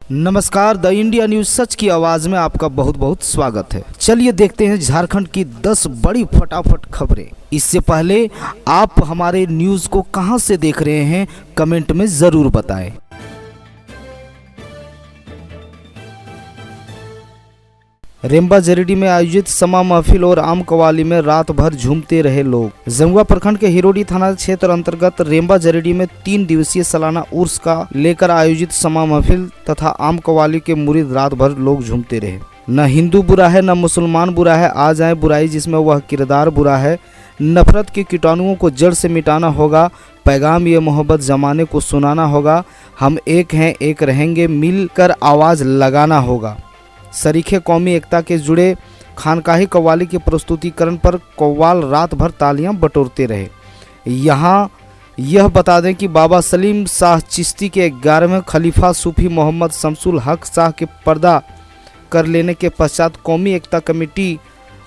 नमस्कार, the India news सच की आवाज में आपका बहुत बहुत स्वागत है। चलिए देखते हैं झारखंड की 10 बड़ी फटाफट खबरें। इससे पहले आप हमारे न्यूज को कहां से देख रहे हैं कमेंट में जरूर बताएं। रेम्बा जरीडी में आयोजित समा महफिल और आम कवाली में रात भर झूमते रहे लोग। जमुआ प्रखंड के हिरोडी थाना क्षेत्र अंतर्गत रेम्बा जरीडी में 3 दिवसीय सालाना उर्स का लेकर आयोजित समा महफिल तथा आम कवाली के मुरीद रात भर लोग झूमते रहे। न हिंदू बुरा है न मुसलमान बुरा है, आ जाए बुराई जिसमें वह किरदार बुरा है। नफरत के कीटाणुओं को जड़ से मिटाना होगा, पैगाम ये मोहब्बत जमाने को सुनाना होगा। हम एक हैं एक रहेंगे, मिलकर आवाज लगाना होगा। सरीखे कौमी एकता के जुड़े खानकाही कव्वाली के प्रस्तुतिकरण पर कव्वाल रात भर तालियां बटोरते रहे। यहाँ यह बता दें कि बाबा सलीम शाह चिश्ती के 11वें खलीफा सूफी मोहम्मद शमसुल हक शाह के पर्दा कर लेने के पश्चात कौमी एकता कमेटी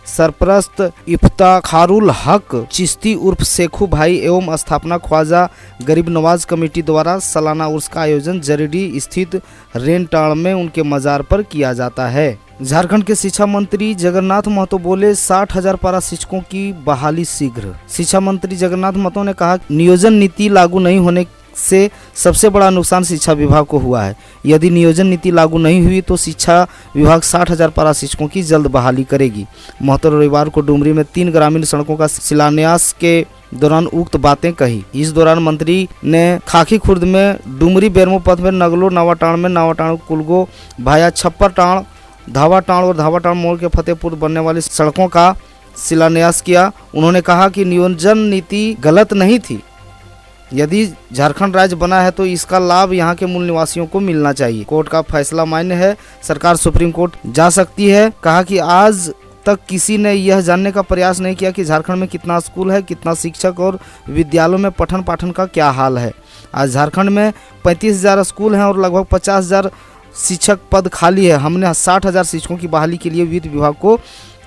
सरपरस्त इफ्ताखारुल हक चिश्ती उर्फ शेखू भाई एवं स्थापना ख्वाजा गरीब नवाज कमेटी द्वारा सालाना उर्स का आयोजन जरीडी स्थित रेनटाड़ में उनके मजार पर किया जाता है। झारखंड के शिक्षा मंत्री जगन्नाथ महतो बोले 60,000 पारा शिक्षकों की बहाली शीघ्र। शिक्षा मंत्री जगन्नाथ महतो ने कहा, नियोजन नीति लागू नहीं होने से सबसे बड़ा नुकसान शिक्षा विभाग को हुआ है। यदि नियोजन नीति लागू नहीं हुई तो शिक्षा विभाग 60,000 पारा शिक्षकों की जल्द बहाली करेगी। महतो रविवार को डुमरी में 3 ग्रामीण सड़कों का शिलान्यास के दौरान उक्त बातें कही। इस दौरान मंत्री ने खाकी खुर्द में डुमरी बेरमो पथ में नगलो नावाटाण में नावाटाण कुलगो भाया छप्पर टाण धावाटाण और धावाटाण मोड़ के फतेहपुर बनने वाली सड़कों का शिलान्यास किया। उन्होंने कहा कि नियोजन नीति गलत नहीं थी। यदि झारखंड राज्य बना है तो इसका लाभ यहाँ के मूल निवासियों को मिलना चाहिए। कोर्ट का फैसला मान्य है, सरकार सुप्रीम कोर्ट जा सकती है। कहा कि आज तक किसी ने यह जानने का प्रयास नहीं किया कि झारखंड में कितना स्कूल है, कितना शिक्षक और विद्यालयों में पठन पाठन का क्या हाल है। आज झारखंड में 35,000 स्कूल हैं और लगभग 50,000 शिक्षक पद खाली है। हमने 60,000 शिक्षकों की बहाली के लिए वित्त विभाग को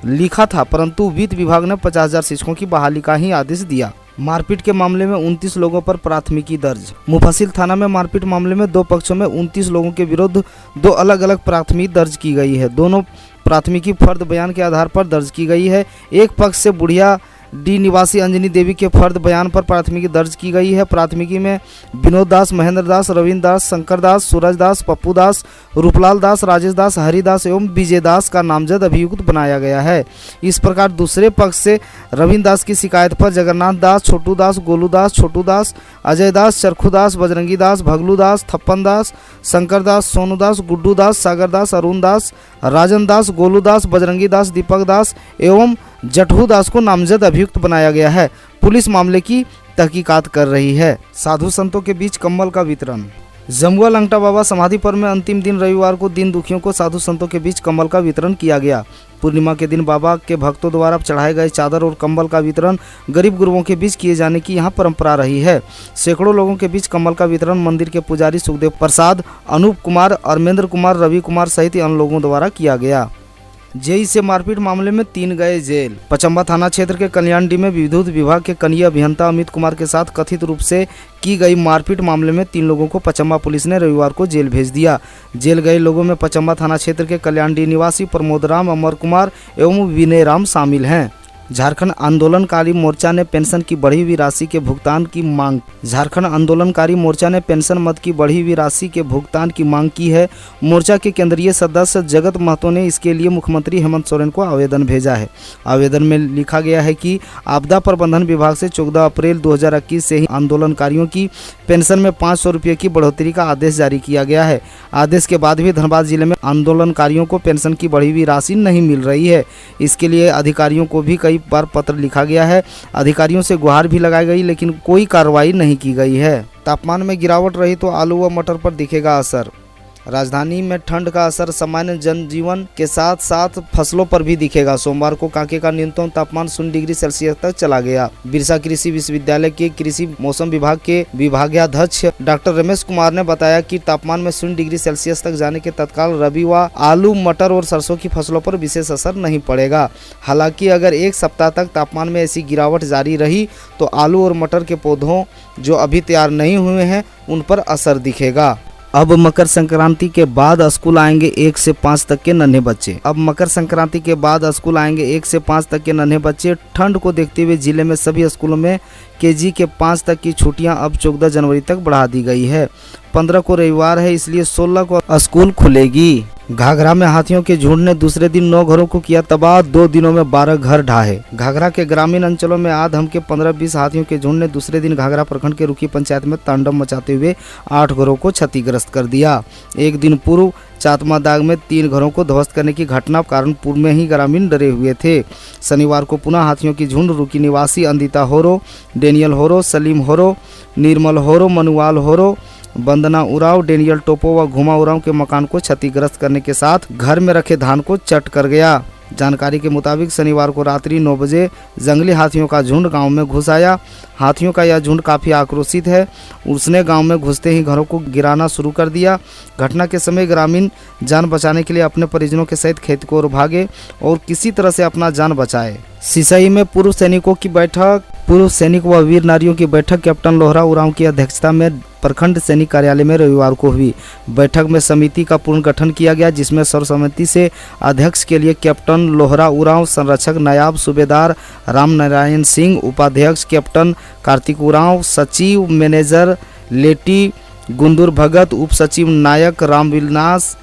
लिखा था, परंतु वित्त विभाग ने 50,000 शिक्षकों की बहाली का ही आदेश दिया। मारपीट के मामले में 29 लोगों पर प्राथमिकी दर्ज। मुफस्सिल थाना में मारपीट मामले में 2 पक्षों में 29 लोगों के विरुद्ध 2 अलग अलग प्राथमिकी दर्ज की गई है। दोनों प्राथमिकी फर्द बयान के आधार पर दर्ज की गई है। एक पक्ष से बुढ़िया डी निवासी अंजनी देवी के फर्द बयान पर प्राथमिकी दर्ज की गई है। प्राथमिकी में विनोद दास, महेंद्र दास, रविंद्र दास, शंकर दास, सूरज दास, पप्पू दास, रूपलाल दास, राजेश दास, हरिदास एवं विजय दास का नामजद अभियुक्त बनाया गया है। इस प्रकार दूसरे पक्ष से रविंद्र दास की शिकायत पर जगन्नाथ दास, छोटू दास, गोलू दास, छोटू दास, अजय दास, चरखू दास, बजरंगी दास, भगलू दास, थप्पन दास, शंकर दास, सोनू दास, गुड्डू दास, सागर दास, अरुण दास, राजन दास, गोलू दास, बजरंगी दास, दीपक दास एवं जटहू दास को नामजद अभियुक्त बनाया गया है। पुलिस मामले की तहकीकात कर रही है। साधु संतों के बीच कंबल का वितरण। जमुआ लंगटा बाबा समाधि पर्व में अंतिम दिन रविवार को दीन दुखियों को साधु संतों के बीच कंबल का वितरण किया गया। पूर्णिमा के दिन बाबा के भक्तों द्वारा चढ़ाए गए चादर और कंबल का वितरण गरीब गुरुओं के बीच किए जाने की यहाँ परंपरा रही है। सैकड़ों लोगों के बीच कंबल का वितरण मंदिर के पुजारी सुखदेव प्रसाद, अनूप कुमार, अरमेंद्र कुमार, रवि कुमार सहित अन्य लोगों द्वारा किया गया। जेई से मारपीट मामले में 3 गए जेल। पचम्बा थाना क्षेत्र के कल्याणडी में विद्युत विभाग के कनीय अभियंता अमित कुमार के साथ कथित रूप से की गई मारपीट मामले में 3 लोगों को पचम्बा पुलिस ने रविवार को जेल भेज दिया। जेल गए लोगों में पचम्बा थाना क्षेत्र के कल्याणडी निवासी प्रमोद राम, अमर कुमार एवं विनय राम शामिल हैं। झारखंड आंदोलनकारी मोर्चा ने पेंशन की बढ़ी हुई राशि के भुगतान की मांग। झारखंड आंदोलनकारी मोर्चा ने पेंशन मद की बढ़ी हुई राशि के भुगतान की मांग की है। मोर्चा के केंद्रीय सदस्य जगत महतो ने इसके लिए मुख्यमंत्री हेमंत सोरेन को आवेदन भेजा है। आवेदन में लिखा गया है कि आपदा प्रबंधन विभाग से 14 अप्रैल 2021 से ही आंदोलनकारियों की पेंशन में 500 रुपये की बढ़ोतरी का आदेश जारी किया गया है। आदेश के बाद भी धनबाद जिले में आंदोलनकारियों को पेंशन की बढ़ी हुई राशि नहीं मिल रही है। इसके लिए अधिकारियों को भी कई बार पत्र लिखा गया है। अधिकारियों से गुहार भी लगाई गई, लेकिन कोई कार्रवाई नहीं की गई है। तापमान में गिरावट रही तो आलू व मटर पर दिखेगा असर। राजधानी में ठंड का असर सामान्य जनजीवन के साथ साथ फसलों पर भी दिखेगा। सोमवार को कांके का न्यूनतम तापमान 0 डिग्री सेल्सियस तक चला गया। बिरसा कृषि विश्वविद्यालय के कृषि मौसम विभाग के विभागाध्यक्ष डॉक्टर रमेश कुमार ने बताया कि तापमान में 0 डिग्री सेल्सियस तक जाने के तत्काल रबी व आलू, मटर और सरसों की फसलों पर विशेष असर नहीं पड़ेगा। हालांकि अगर 1 सप्ताह तक तापमान में ऐसी गिरावट जारी रही तो आलू और मटर के पौधों जो अभी तैयार नहीं हुए हैं उन पर असर दिखेगा। अब मकर संक्रांति के बाद स्कूल आएंगे 1 से 5 तक के नन्हे बच्चे। अब मकर संक्रांति के बाद स्कूल आएंगे 1 से 5 तक के नन्हे बच्चे। ठंड को देखते हुए जिले में सभी स्कूलों में केजी के 5 तक की छुट्टियां अब 14 जनवरी तक बढ़ा दी गई है। 15 को रविवार है, इसलिए 16 को स्कूल खुलेगी। घाघरा में हाथियों के झुंड ने दूसरे दिन 9 घरों को किया तबाह, 2 दिनों में 12 घर ढाहे। घाघरा के ग्रामीण अंचलों में आधम के 15-20 हाथियों के झुंड ने दूसरे दिन घाघरा प्रखंड के रुकी पंचायत में तांडव मचाते हुए 8 घरों को क्षतिग्रस्त कर दिया। एक दिन पूर्व चातमा दाग में 3 घरों को ध्वस्त करने की घटना कारण पूर्व में ही ग्रामीण डरे हुए थे। शनिवार को पुनः हाथियों की झुंड रुकी निवासी अंदिता होरो, डेनियल होरो, सलीम होरो, निर्मल होरो, मनुवाल होरो, बंदना उराव, डेनियल टोपो व घुमा उराव के मकान को क्षतिग्रस्त करने के साथ घर में रखे धान को चट कर गया। जानकारी के मुताबिक शनिवार को रात्रि 9 बजे जंगली हाथियों का झुंड गांव में घुस आया। हाथियों का यह झुंड काफ़ी आक्रोशित है। उसने गांव में घुसते ही घरों को गिराना शुरू कर दिया। घटना के समय ग्रामीण जान बचाने के लिए अपने परिजनों के सहित खेत को ओर भागे और किसी तरह से अपना जान बचाए। सिसई में पूर्व सैनिकों की बैठक। पूर्व सैनिक व वीर नारियों की बैठक कैप्टन लोहरा उरांव की अध्यक्षता में प्रखंड सैनिक कार्यालय में रविवार को हुई। बैठक में समिति का पूर्ण गठन किया गया, जिसमें सर्वसम्मति से अध्यक्ष के लिए कैप्टन लोहरा उरांव, संरक्षक नायब सूबेदार राम नारायण सिंह, उपाध्यक्ष कैप्टन कार्तिक उरांव, सचिव मैनेजर लेटी गुंदुर भगत, उप सचिव नायक रामविलास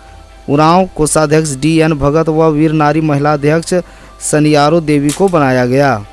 उरांव, कोषाध्यक्ष DN भगत व वीर नारी महिला अध्यक्ष सनियारो देवी को बनाया गया।